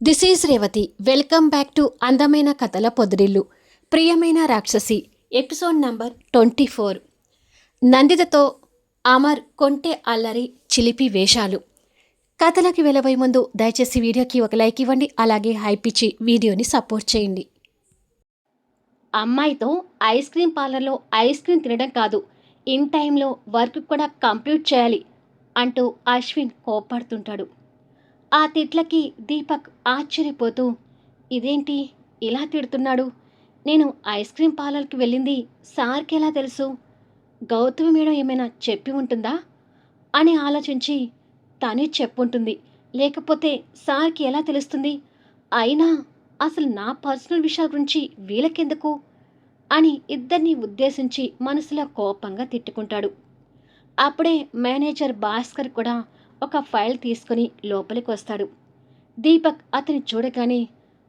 This is Revathi. Welcome back to అందమైన కథల పొదిరిల్లు. ప్రియమైన రాక్షసి ఎపిసోడ్ నంబర్ 24. నందితతో అమర్ కొంటె అల్లరి చిలిపి వేషాలు. కథలకి వెళ్ళబోయే ముందు దయచేసి వీడియోకి ఒక లైక్ ఇవ్వండి, అలాగే హైప్ ఇచ్చి వీడియోని సపోర్ట్ చేయండి. అమ్మాయితో ఐస్ క్రీమ్ పార్లర్లో ఐస్ క్రీమ్ తినడం కాదు, ఇన్ టైంలో వర్క్ కూడా కంప్లీట్ చేయాలి అంటూ అశ్విన్ కోప్పడుతుంటాడు. ఆ తిట్లకి దీపక్ ఆశ్చర్యపోతూ, ఇదేంటి ఇలా తిడుతున్నాడు? నేను ఐస్ క్రీమ్ పార్లర్కి వెళ్ళింది సార్కి ఎలా తెలుసు? గౌతమి మేడం ఏమైనా చెప్పి ఉంటుందా అని ఆలోచించి, తనే చెప్పుంటుంది, లేకపోతే సార్కి ఎలా తెలుస్తుంది? అయినా అసలు నా పర్సనల్ విషయాల గురించి వీళ్ళకెందుకు అని ఇద్దరిని ఉద్దేశించి మనసులో కోపంగా తిట్టుకుంటాడు. అప్పుడే మేనేజర్ భాస్కర్ కూడా ఒక ఫైల్ తీసుకుని లోపలికి వస్తాడు. దీపక్ అతని చూడగానే,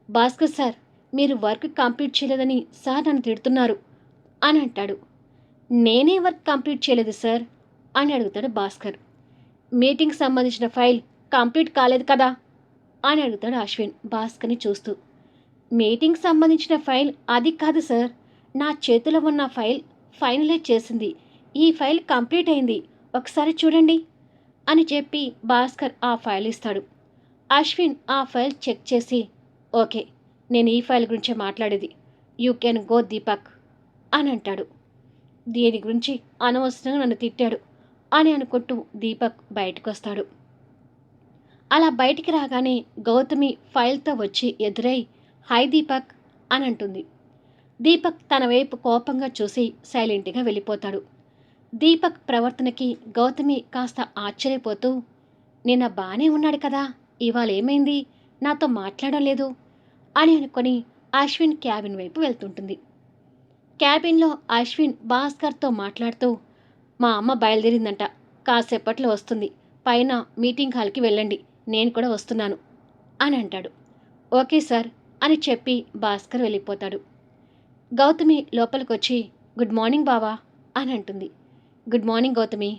భాస్కర్ సార్, మీరు వర్క్ కంప్లీట్ చేయలేదని సార్ నన్ను తిడుతున్నారు అని అంటాడు. నేనే వర్క్ కంప్లీట్ చేయలేదు సార్ అని అడుగుతాడు భాస్కర్. మీటింగ్కి సంబంధించిన ఫైల్ కంప్లీట్ కాలేదు కదా అని అడుగుతాడు అశ్విన్ భాస్కర్ని చూస్తూ. మీటింగ్కి సంబంధించిన ఫైల్ అది కాదు సార్, నా చేతిలో ఉన్న ఫైల్ ఫైనలైజ్ చేసింది, ఈ ఫైల్ కంప్లీట్ అయింది, ఒకసారి చూడండి అని చెప్పి భాస్కర్ ఆ ఫైల్ ఇస్తాడు. అశ్విన్ ఆ ఫైల్ చెక్ చేసి, ఓకే, నేను ఈ ఫైల్ గురించే మాట్లాడేది, యూ కెన్ గో దీపక్ అని అంటాడు. దీని గురించి అనవసరంగా నన్ను తిట్టాడు అని అనుకుంటూ దీపక్ బయటకు వస్తాడు. అలా బయటికి రాగానే గౌతమి ఫైల్తో వచ్చి ఎదురై, హాయ్ దీపక్ అని అంటుంది. దీపక్ తన వైపు కోపంగా చూసి సైలెంట్గా వెళ్ళిపోతాడు. దీపక్ ప్రవర్తనకి గౌతమి కాస్త ఆశ్చర్యపోతూ, నిన్న బాగానే ఉన్నాడు కదా, ఇవాళ ఏమైంది, నాతో మాట్లాడడం లేదు అని అనుకొని అశ్విన్ క్యాబిన్ వైపు వెళ్తుంటుంది. క్యాబిన్లో అశ్విన్ భాస్కర్తో మాట్లాడుతూ, మా అమ్మ బయలుదేరిందంట, కాసేపట్లో వస్తుంది, పైన మీటింగ్ హాల్కి వెళ్ళండి, నేను కూడా వస్తున్నాను అని అంటాడు. ఓకే సార్ అని చెప్పి భాస్కర్ వెళ్ళిపోతాడు. గౌతమి లోపలికొచ్చి, గుడ్ మార్నింగ్ బావా అని అంటుంది. గుడ్ మార్నింగ్ గౌతమి,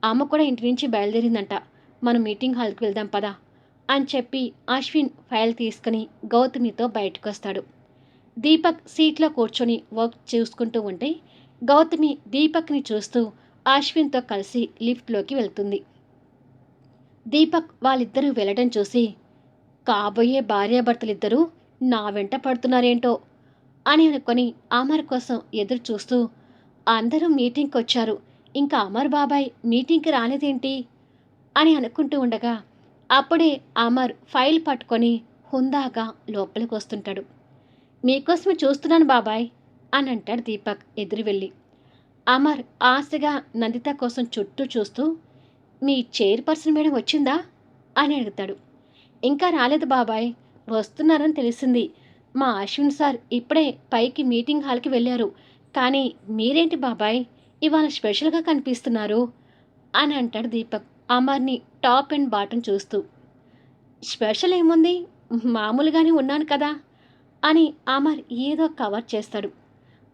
అమ్మ కూడా ఇంటి నుంచి బయలుదేరిందంట, మనం మీటింగ్ హాల్కి వెళ్దాం పదా అని చెప్పి అశ్విన్ ఫైల్ తీసుకుని గౌతమితో బయటకు వస్తాడు. దీపక్ సీట్లో కూర్చొని వర్క్ చూసుకుంటూ ఉంటే గౌతమి దీపక్ని చూస్తూ అశ్విన్తో కలిసి లిఫ్ట్లోకి వెళ్తుంది. దీపక్ వాళ్ళిద్దరూ వెళ్ళడం చూసి, కాబోయే భార్యాభర్తలిద్దరూ నా వెంట పడుతున్నారేంటో అని అనుకొని అమర్ కోసం ఎదురు చూస్తూ, అందరూ మీటింగ్కి వచ్చారు, ఇంకా అమర్ బాబాయ్ మీటింగ్కి రాలేదేంటి అని అనుకుంటూ ఉండగా అప్పుడే అమర్ ఫైల్ పట్టుకొని హుందాగా లోపలికి వస్తుంటాడు. మీకోసమే చూస్తున్నాను బాబాయ్ అని అంటాడు దీపక్ ఎదురు వెళ్ళి. అమర్ ఆశగా నందిత కోసం చుట్టూ చూస్తూ, మీ చైర్పర్సన్ మేడం వచ్చిందా అని అడుగుతాడు. ఇంకా రాలేదు బాబాయ్, వస్తున్నారని తెలిసింది, మా అశ్విన్ సార్ ఇప్పుడే పైకి మీటింగ్ హాల్కి వెళ్ళారు, కానీ మీరేంటి బాబాయ్ ఇవాళ స్పెషల్గా కనిపిస్తున్నారు అని అంటాడు దీపక్ అమర్ని టాప్ అండ్ బాటం చూస్తూ. స్పెషల్ ఏముంది, మామూలుగానే ఉన్నాను కదా అని అమర్ ఏదో కవర్ చేస్తాడు.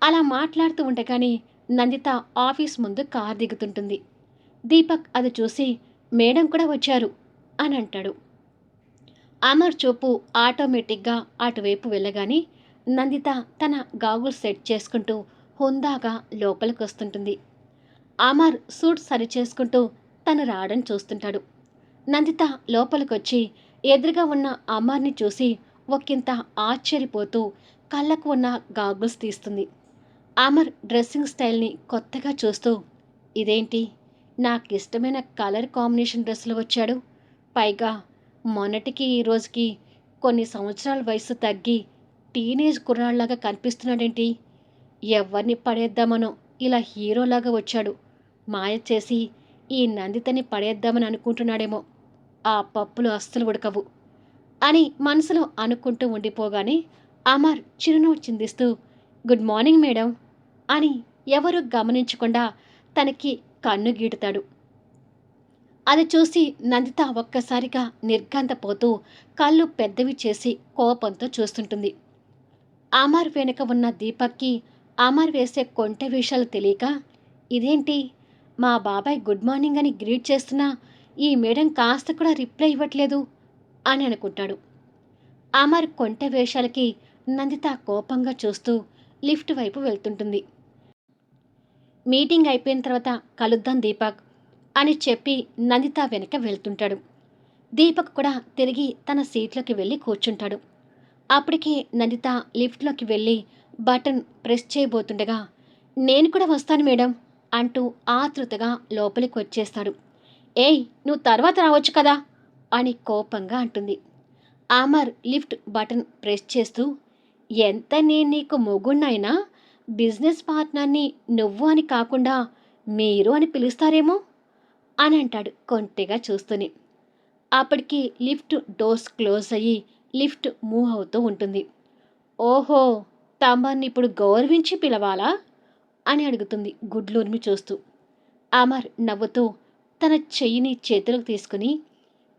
అలా మాట్లాడుతూ ఉండగానే నందిత ఆఫీస్ ముందు కార్ దిగుతుంటుంది. దీపక్ అది చూసి, మేడం కూడా వచ్చారు అని అంటాడు. అమర్ చూపు ఆటోమేటిక్గా అటువైపు వెళ్ళగానే నందిత తన గాగుల్స్ సెట్ చేసుకుంటూ హుందాగా లోపలికి వస్తుంటుంది. అమర్ సూట్ సరి చేసుకుంటూ తను రావడం చూస్తుంటాడు. నందిత లోపలికొచ్చి ఎదురుగా ఉన్న అమర్ని చూసి ఒకంత ఆశ్చర్యపోతూ కళ్ళకు ఉన్న గాగుల్స్ తీస్తుంది. అమర్ డ్రెస్సింగ్ స్టైల్ని కొత్తగా చూస్తూ, ఇదేంటి నాకు ఇష్టమైన కలర్ కాంబినేషన్ డ్రెస్సులు వచ్చాడు, పైగా మొన్నటికి ఈ రోజుకి కొన్ని సంవత్సరాల వయసు తగ్గి టీనేజ్ కుర్రాళ్ళలాగా కనిపిస్తున్నాడేంటి, ఎవరిని పడేద్దామనో ఇలా హీరోలాగా వచ్చాడు, మాయ చేసి ఈ నందితని పడేద్దామని అనుకుంటున్నాడేమో, ఆ పప్పులు అస్సలు ఉడకవు అని మనసులో అనుకుంటూ ఉండిపోగానే అమర్ చిరునవ్వు చిందిస్తూ, గుడ్ మార్నింగ్ మేడం అని ఎవరు గమనించకుండా తనకి కన్ను గీటుతాడు. అది చూసి నందిత ఒక్కసారిగా నిర్ఘాంతపోతూ కళ్ళు పెద్దవి చేసి కోపంతో చూస్తుంటుంది. అమర్ వెనుక ఉన్న దీపక్కి అమర్ వేసే కొంటె వేషాలు తెలియక, ఇదేంటి మా బాబాయ్ గుడ్ మార్నింగ్ అని గ్రీట్ చేస్తున్నా ఈ మేడం కాస్త కూడా రిప్లై ఇవ్వట్లేదు అని అనుకుంటాడు. అమర్ కొంటె వేషాలకి నందిత కోపంగా చూస్తూ లిఫ్ట్ వైపు వెళ్తుంటుంది. మీటింగ్ అయిపోయిన తర్వాత కలుద్దాం దీపక్ అని చెప్పి నందిత వెనక వెళ్తుంటాడు. దీపక్ కూడా తిరిగి తన సీట్లోకి వెళ్ళి కూర్చుంటాడు. అప్పటికే నందిత లిఫ్ట్లోకి వెళ్ళి బటన్ ప్రెస్ చేయబోతుండగా, నేను కూడా వస్తాను మేడం అంటూ ఆతృతగా లోపలికి వచ్చేస్తాడు. ఏయ్, నువ్వు తర్వాత రావచ్చు కదా అని కోపంగా అంటుంది. అమర్ లిఫ్ట్ బటన్ ప్రెస్ చేస్తూ, ఎంత నేను నీకు మొగుణ్ణైనా బిజినెస్ పార్ట్నర్ని నువ్వు అని కాకుండా మీరు అని పిలుస్తారేమో అని అంటాడు కొంటెగా చూస్తూనే. అప్పటికి లిఫ్ట్ డోర్స్ క్లోజ్ అయ్యి లిఫ్ట్ మూవ్ అవుతూ ఉంటుంది. ఓహో, తమర్ని ఇప్పుడు గౌరవించి పిలవాలా అని అడుగుతుంది గుడ్లూర్మి చూస్తూ. అమర్ నవ్వుతూ తన చెయ్యిని చేతులకు తీసుకుని,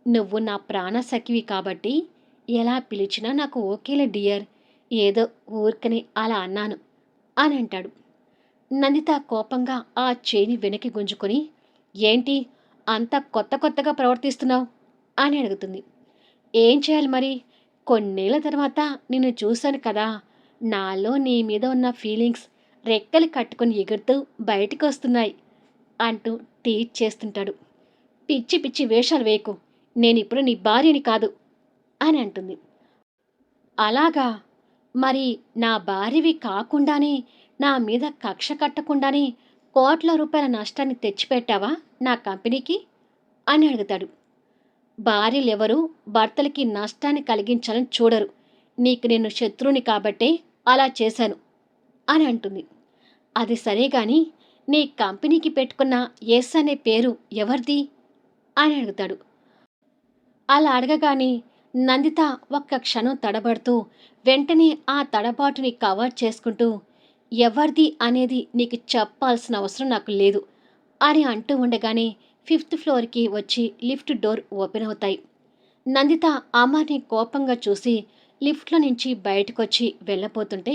నువ్వు నా ప్రాణ సఖివి కాబట్టి ఎలా పిలిచినా నాకు ఓకేలే డియర్, ఏదో ఊరికని అలా అన్నాను అని అంటాడు. నందిత కోపంగా ఆ చేయిని వెనక్కి గుంజుకొని, ఏంటి అంతా కొత్త కొత్తగా ప్రవర్తిస్తున్నావు అని అడుగుతుంది. ఏం చేయాలి మరి, కొన్నేళ్ల తర్వాత నిన్ను చూశాను కదా, నాలో నీ మీద ఉన్న ఫీలింగ్స్ రెక్కలు కట్టుకొని ఎగురుతూ బయటికి వస్తున్నాయి అంటూ టీచ్ చేస్తుంటాడు. పిచ్చి పిచ్చి వేషాలు వేయకు, నేనిప్పుడు నీ భార్యని కాదు అని అంటుంది. అలాగా, మరి నా భార్యవి కాకుండానే నా మీద కక్ష కట్టకుండానే కోట్ల రూపాయల నష్టాన్ని తెచ్చిపెట్టావా నా కంపెనీకి అని అడుగుతాడు. భార్యలెవరూ భర్తలకి నష్టాన్ని కలిగించాలని చూడరు, నీకు నేను శత్రువుని కాబట్టే అలా చేశాను అని అంటుంది. అది సరే గాని నీ కంపెనీకి పెట్టుకున్న ఎస్ అనే పేరు ఎవరిది అని అడుగుతాడు. అలా అడగగానే నందిత ఒక్క క్షణం తడబడుతూ వెంటనే ఆ తడబాటుని కవర్ చేసుకుంటూ, ఎవరిది అనేది నీకు చెప్పాల్సిన అవసరం నాకు లేదు అని అంటూ ఉండగానే 5th ఫ్లోర్కి వచ్చి లిఫ్ట్ డోర్ ఓపెన్ అవుతాయి. నందిత అమర్ని కోపంగా చూసి లిఫ్ట్లో నుంచి బయటకొచ్చి వెళ్ళబోతుంటే,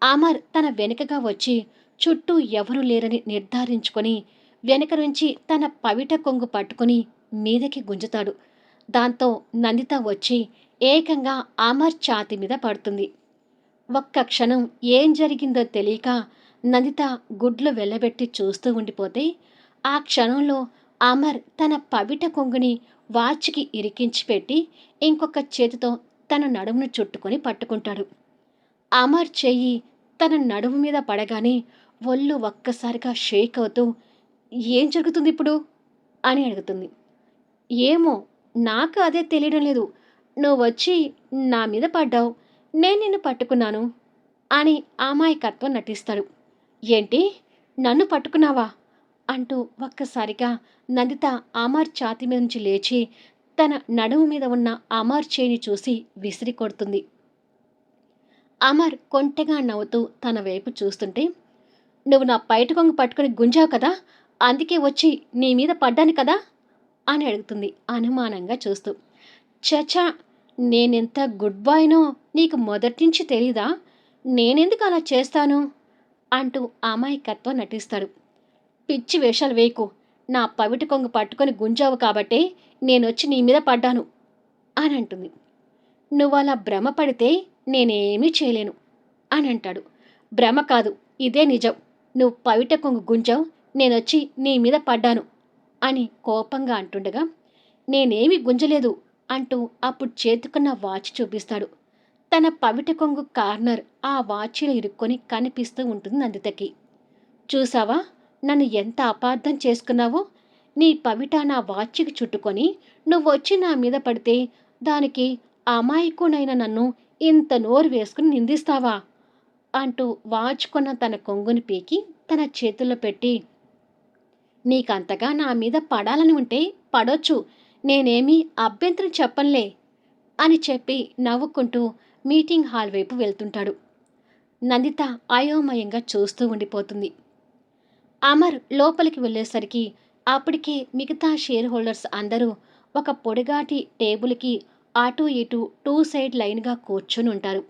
అమర్ తన వెనుకగా వచ్చి చుట్టూ ఎవరూ లేరని నిర్ధారించుకొని వెనక నుంచి తన పవిట కొంగు పట్టుకుని మీదకి గుంజుతాడు. దాంతో నందిత వచ్చి ఏకంగా అమర్ ఛాతి మీద పడుతుంది. ఒక్క క్షణం ఏం జరిగిందో తెలియక నందిత గుడ్లు వెళ్ళబెట్టి చూస్తూ ఉండిపోతే, ఆ క్షణంలో అమర్ తన పవిట కొంగుని వాచ్కి ఇరికించి పెట్టి ఇంకొక చేతితో తన నడుమును చుట్టుకొని పట్టుకుంటాడు. అమర్ చెయ్యి తన నడుము మీద పడగానే ఒళ్ళు ఒక్కసారిగా షేక్ అవుతూ, ఏం జరుగుతుంది ఇప్పుడు అని అడుగుతుంది. ఏమో, నాకు అదే తెలియడం లేదు, నువ్వొచ్చి నా మీద పడ్డావు, నేను నిన్ను పట్టుకున్నాను అని అమాయకత్వం నటిస్తాడు. ఏంటి, నన్ను పట్టుకున్నావా అంటూ ఒక్కసారిగా నందిత అమర్ ఛాతి మీద నుంచి లేచి తన నడుము మీద ఉన్న అమర్ చేయిని చూసి విసిరి కొడుతుంది. అమర్ కొంటెగా నవ్వుతూ తన వైపు చూస్తుంటే, నువ్వు నా పైట కొంగు పట్టుకుని గుంజావు కదా, అందుకే వచ్చి నీ మీద పడ్డాను కదా అని అడుగుతుంది అనుమానంగా చూస్తూ. చచా, నేనెంత గుడ్ బాయ్నో నీకు మొదటి నుంచి తెలీదా, నేనెందుకు అలా చేస్తాను అంటూ అమాయకత్వం నటిస్తాడు. పిచ్చి వేషాలు వేయకు, నా పవిట కొంగు పట్టుకొని గుంజావు కాబట్టే నేనొచ్చి నీ మీద పడ్డాను అని అంటుంది. నువ్వలా భ్రమ పడితే నేనేమీ చేయలేను అని అంటాడు. భ్రమ కాదు, ఇదే నిజం, నువ్వు పవిట కొంగు గుంజావు, నేనొచ్చి నీ మీద పడ్డాను అని కోపంగా అంటుండగా, నేనేమి గుంజలేదు అంటూ అప్పుడు చేతుకున్న వాచ్ చూపిస్తాడు. తన పవిట కొంగు కార్నర్ ఆ వాచ్లో ఇరుక్కొని కనిపిస్తూ ఉంటుంది నందితకి. చూసావా, నన్ను ఎంత అపార్థం చేసుకున్నావో, నీ పవిట నా వాచ్కి చుట్టుకొని నువ్వొచ్చి నా మీద పడితే దానికి అమాయకునైన నన్ను ఇంత నోరు వేసుకుని నిందిస్తావా అంటూ వాచ్ కొన్న తన కొంగుని పీకి తన చేతుల్లో పెట్టి, నీకంతగా నా మీద పడాలని ఉంటే పడొచ్చు, నేనేమీ అభ్యంతరం చెప్పనులే అని చెప్పి నవ్వుకుంటూ మీటింగ్ హాల్ వైపు వెళ్తుంటాడు. నందిత అయోమయంగా చూస్తూ ఉండిపోతుంది. అమర్ లోపలికి వెళ్ళేసరికి అప్పటికే మిగతా షేర్ హోల్డర్స్ అందరూ ఒక పొడిగాటి టేబుల్కి అటూ ఇటూ 2 సైడ్ లైన్గా కూర్చొని ఉంటారు.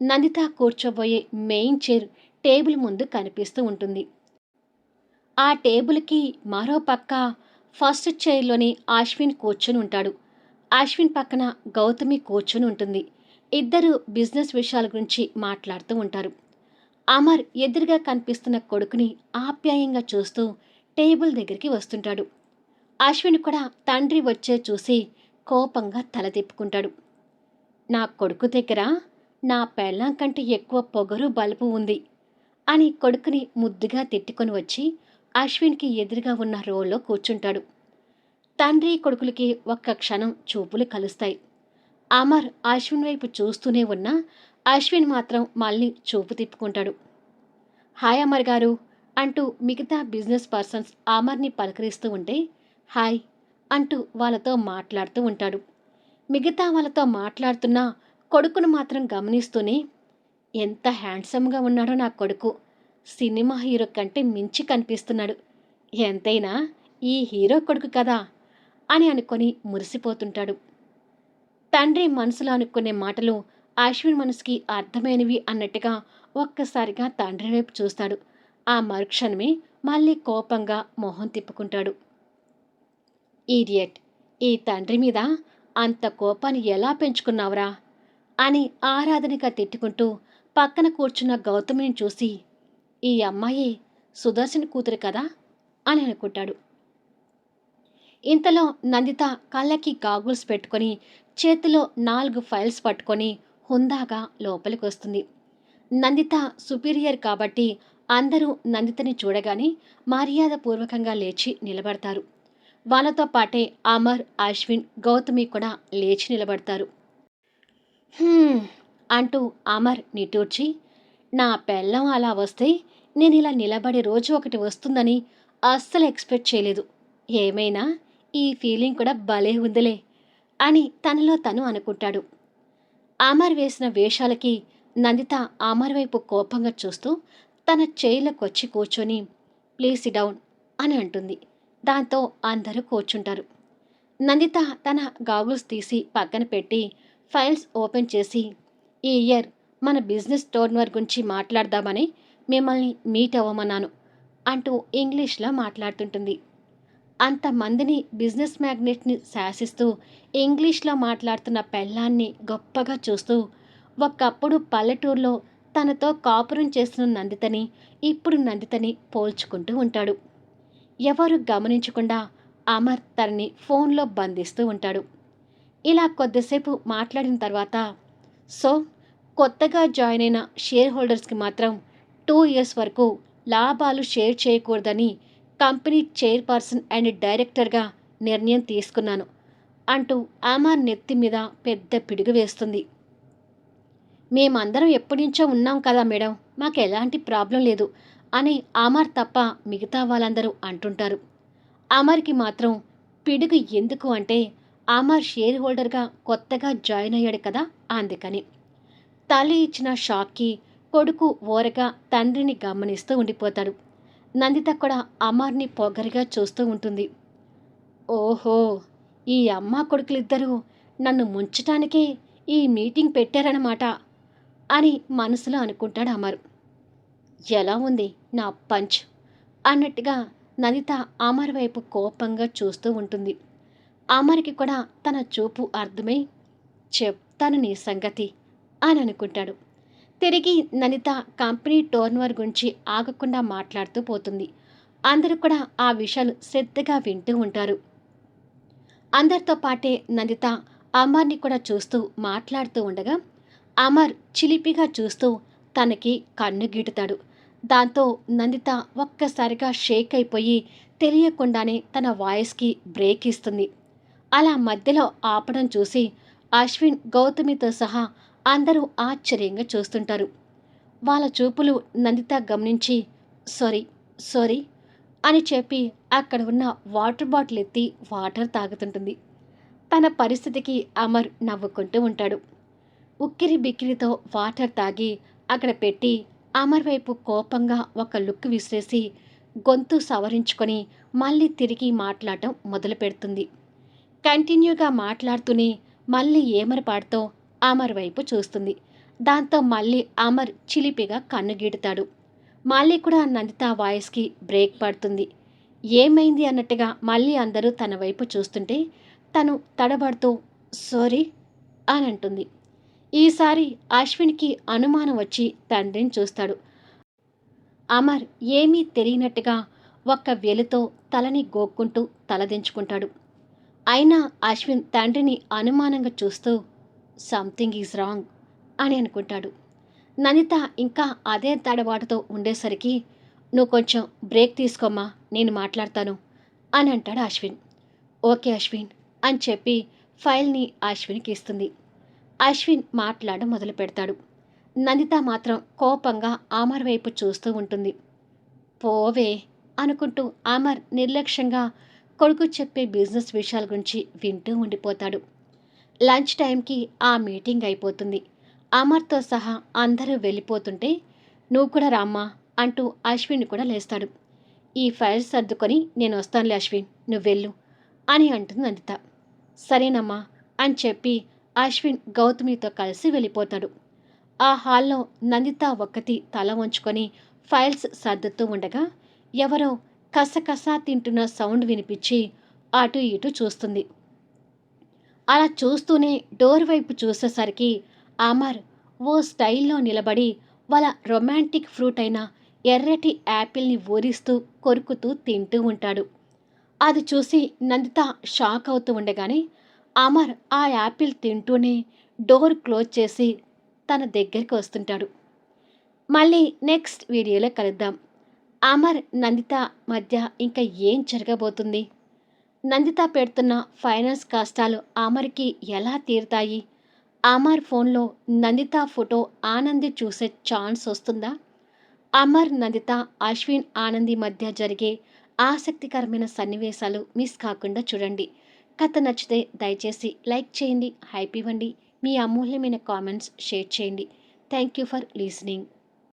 నందిత కూర్చోబోయే మెయిన్ చైర్ టేబుల్ ముందు కనిపిస్తూ ఉంటుంది. ఆ టేబుల్కి మరో పక్క ఫస్ట్ చైర్లోని అశ్విన్ కూర్చొని ఉంటాడు. అశ్విన్ పక్కన గౌతమి కూర్చొని ఉంటుంది. ఇద్దరు బిజినెస్ విషయాల గురించి మాట్లాడుతూ ఉంటారు. అమర్ ఎదురుగా కనిపిస్తున్న కొడుకుని ఆప్యాయంగా చూస్తూ టేబుల్ దగ్గరికి వస్తుంటాడు. అశ్విన్ కూడా తండ్రి వచ్చే చూసి కోపంగా తల తిప్పుకుంటాడు. నా కొడుకు దగ్గర నా పెళ్ళాం కంటే ఎక్కువ పొగరు బలుపు ఉంది అని కొడుకుని ముద్దుగా తిట్టుకొని వచ్చి అశ్విన్కి ఎదురుగా ఉన్న రోల్లో కూర్చుంటాడు. తండ్రి కొడుకులకి ఒక్క క్షణం చూపులు కలుస్తాయి. అమర్ అశ్విన్ వైపు చూస్తూనే ఉన్నా అశ్విన్ మాత్రం మళ్ళీ చూపు తిప్పుకుంటాడు. హాయ్ అమర్ గారు అంటూ మిగతా బిజినెస్ పర్సన్స్ అమర్ని పలకరిస్తూ ఉంటే హాయ్ అంటూ వాళ్ళతో మాట్లాడుతూ ఉంటాడు. మిగతా వాళ్ళతో మాట్లాడుతున్నా కొడుకును మాత్రం గమనిస్తూనే ఎంత హ్యాండ్సమ్గా ఉన్నాడో నా కొడుకు, సినిమా హీరో కంటే మించి కనిపిస్తున్నాడు, ఎంతైనా ఈ హీరో కొడుకు కదా అని అనుకొని మురిసిపోతుంటాడు. తండ్రి మనసులో అనుకునే మాటలు అశ్విన్ మనసుకి అర్థమైనవి అన్నట్టుగా ఒక్కసారిగా తండ్రి వైపు చూస్తాడు. ఆ మరుక్షణమే మళ్ళీ కోపంగా మొహం తిప్పుకుంటాడు. ఈడియట్, ఈ తండ్రి మీద అంత కోపాన్ని ఎలా పెంచుకున్నావురా అని ఆరాధనగా తిట్టుకుంటూ పక్కన కూర్చున్న గౌతమిని చూసి ఈ అమ్మాయి సుదర్శన్ కూతురు కదా అని అనుకుంటాడు. ఇంతలో నందిత కళ్ళకి గాగుల్స్ పెట్టుకొని చేతిలో 4 ఫైల్స్ పట్టుకొని హుందాగా లోపలికి వస్తుంది. నందిత సుపీరియర్ కాబట్టి అందరూ నందితని చూడగానే మర్యాదపూర్వకంగా లేచి నిలబడతారు. వాళ్ళతో పాటే అమర్, అశ్విన్, గౌతమి కూడా లేచి నిలబడతారు. అంటూ అమర్ నిట్టూర్చి, నా పెళ్ళం అలా వస్తే నేను ఇలా నిలబడే రోజు ఒకటి వస్తుందని అస్సలు ఎక్స్పెక్ట్ చేయలేదు. ఏమైనా ఈ ఫీలింగ్ కూడా భలే ఉందిలే అని తనలో తను అనుకుంటాడు. అమర్ వేసిన వేషాలకి నందిత అమర్ వైపు కోపంగా చూస్తూ తన చైర్లోకొచ్చి కూర్చొని ప్లీజ్ సిట్ డౌన్ అని అంటుంది. దాంతో అందరూ కూర్చుంటారు. నందిత తన గాగుల్స్ తీసి పక్కన పెట్టి ఫైల్స్ ఓపెన్ చేసి ఈ ఇయర్ మన బిజినెస్ టర్నోవర్ గురించి మాట్లాడదామని మిమ్మల్ని మీట్ అవ్వమన్నాను అంటూ ఇంగ్లీష్లో మాట్లాడుతుంటుంది. అంతమందిని బిజినెస్ మ్యాగ్నెట్ని శాసిస్తూ ఇంగ్లీష్లో మాట్లాడుతున్న పెళ్ళాన్ని గొప్పగా చూస్తూ ఒకప్పుడు పల్లెటూరులో తనతో కాపురం చేస్తున్న నందితని ఇప్పుడు నందితని పోల్చుకుంటూ ఉంటాడు. ఎవరు గమనించకుండా అమర్ తనని ఫోన్లో బంధిస్తూ ఉంటాడు. ఇలా కొద్దిసేపు మాట్లాడిన తర్వాత సో కొత్తగా జాయిన్ అయిన షేర్ హోల్డర్స్కి మాత్రం 2 years వరకు లాభాలు షేర్ చేయకూడదని కంపెనీ చైర్పర్సన్ అండ్ డైరెక్టర్గా నిర్ణయం తీసుకున్నాను అంటూ అమర్ నెత్తి మీద పెద్ద పిడుగు వేస్తుంది. మేమందరం ఎప్పటినుంచో ఉన్నాం కదా మేడం, మాకు ఎలాంటి ప్రాబ్లం లేదు అని అమర్ తప్ప మిగతా వాళ్ళందరూ అంటుంటారు. అమర్కి మాత్రం పిడుగు ఎందుకు అంటే అమర్ షేర్ హోల్డర్గా కొత్తగా జాయిన్ అయ్యాడు కదా అందుకని. తల్లి ఇచ్చిన షాక్కి కొడుకు ఓరగా తండ్రిని గమనిస్తూ ఉండిపోతాడు. నందిత కూడా అమర్ని పొగరిగా చూస్తూ ఉంటుంది. ఓహో, ఈ అమ్మ కొడుకులిద్దరూ నన్ను ముంచటానికే ఈ మీటింగ్ పెట్టారన్నమాట అని మనసులో అనుకుంటాడు అమర్. ఎలా ఉంది నా పంచ్ అన్నట్టుగా నందిత అమర్ వైపు కోపంగా చూస్తూ ఉంటుంది. అమర్కి కూడా తన చూపు అర్థమై చెప్తాను నీ సంగతి అని అనుకుంటాడు. తిరిగి నందిత కంపెనీ టర్నోవర్ గురించి ఆగకుండా మాట్లాడుతూ పోతుంది. అందరూ కూడా ఆ విషయాలు శ్రద్ధగా వింటూ ఉంటారు. అందరితో పాటే నందిత అమర్ని కూడా చూస్తూ మాట్లాడుతూ ఉండగా అమర్ చిలిపిగా చూస్తూ తనకి కన్ను గీటుతాడు. దాంతో నందిత ఒక్కసారిగా షేక్ అయిపోయి తెలియకుండానే తన వాయిస్కి బ్రేక్ ఇస్తుంది. అలా మధ్యలో ఆపడం చూసి అశ్విన్, గౌతమితో సహా అందరూ ఆశ్చర్యంగా చూస్తుంటారు. వాళ్ళ చూపులు నందిత గమనించి సారీ సారీ అని చెప్పి అక్కడ ఉన్న వాటర్ బాటిల్ ఎత్తి వాటర్ తాగుతుంటుంది. తన పరిస్థితికి అమర్ నవ్వుకుంటూ ఉంటాడు. ఉక్కిరి బిక్కిరితో వాటర్ తాగి అక్కడ పెట్టి అమర్ వైపు కోపంగా ఒక లుక్ విసిరేసి గొంతు సవరించుకొని మళ్ళీ తిరిగి మాట్లాడటం మొదలు పెడుతుంది. కంటిన్యూగా మాట్లాడుతూనే మళ్ళీ ఏమరపాటుతో అమర్ వైపు చూస్తుంది. దాంతో మళ్ళీ అమర్ చిలిపిగా కన్ను గీటుతాడు. మళ్ళీ కూడా నందిత వాయిస్కి బ్రేక్ పడుతుంది. ఏమైంది అన్నట్టుగా మళ్ళీ అందరూ తన వైపు చూస్తుంటే తను తడబడుతూ సారీ అని అంటుంది. ఈసారి అశ్విన్కి అనుమానం వచ్చి తండ్రిని చూస్తాడు. అమర్ ఏమీ తెలియనట్టుగా ఒక్క వేలుతో తలని గోక్కుంటూ తలదించుకుంటాడు. అయినా అశ్విన్ తండ్రిని అనుమానంగా చూస్తూ సంథింగ్ ఈజ్ రాంగ్ అని అనుకుంటాడు. నందిత ఇంకా అదే తడబాటుతో ఉండేసరికి నువ్వు కొంచెం బ్రేక్ తీసుకోమ్మా, నేను మాట్లాడతాను అని అంటాడు అశ్విన్. ఓకే అశ్విన్ అని చెప్పి ఫైల్ని అశ్విన్కి ఇస్తుంది. అశ్విన్ మాట్లాడడం మొదలు పెడతాడు. నందిత మాత్రం కోపంగా అమర్ వైపు చూస్తూ ఉంటుంది. పోవే అనుకుంటూ అమర్ నిర్లక్ష్యంగా కొడుకు చెప్పే బిజినెస్ విషయాల గురించి వింటూ ఉండిపోతాడు. లంచ్ టైంకి ఆ మీటింగ్ అయిపోతుంది. అమర్తో సహా అందరూ వెళ్ళిపోతుంటే నువ్వు కూడా రామ్మా అంటూ అశ్విన్ కూడా లేస్తాడు. ఈ ఫైల్స్ సర్దుకొని నేను వస్తానులే అశ్విన్, నువ్వు వెళ్ళు అని అంటుంది నందిత. సరేనమ్మా అని చెప్పి అశ్విన్ గౌతమితో కలిసి వెళ్ళిపోతాడు. ఆ హాల్లో నందిత ఒక్కతి తల వంచుకొని ఫైల్స్ సర్దుతూ ఉండగా ఎవరో కసకసా తింటున్న సౌండ్ వినిపించి అటు ఇటు చూస్తుంది. అలా చూస్తూనే డోర్ వైపు చూసేసరికి అమర్ ఓ స్టైల్లో నిలబడి వాళ్ళ రొమాంటిక్ ఫ్రూట్ అయిన ఎర్రటి యాపిల్ని ఊరిస్తూ కొరుకుతూ తింటూ ఉంటాడు. అది చూసి నందిత షాక్ అవుతూ ఉండగానే అమర్ ఆ యాపిల్ తింటూనే డోర్ క్లోజ్ చేసి తన దగ్గరికి వస్తుంటాడు. మళ్ళీ నెక్స్ట్ వీడియోలో కలుద్దాం. అమర్ నందిత మధ్య ఇంకా ఏం జరగబోతుంది? నందిత పెడుతున్న ఫైనాన్స్ కష్టాలు అమర్కి ఎలా తీరుతాయి? అమర్ ఫోన్లో నందిత ఫోటో ఆనంది చూసే ఛాన్స్ వస్తుందా? అమర్, నందిత, అశ్విన్, ఆనంది మధ్య జరిగే ఆసక్తికరమైన సన్నివేశాలు మిస్ కాకుండా చూడండి. కథ నచ్చితే దయచేసి లైక్ చేయండి, హైప్ ఇవ్వండి, మీ అమూల్యమైన కామెంట్స్ షేర్ చేయండి. Thank you for listening.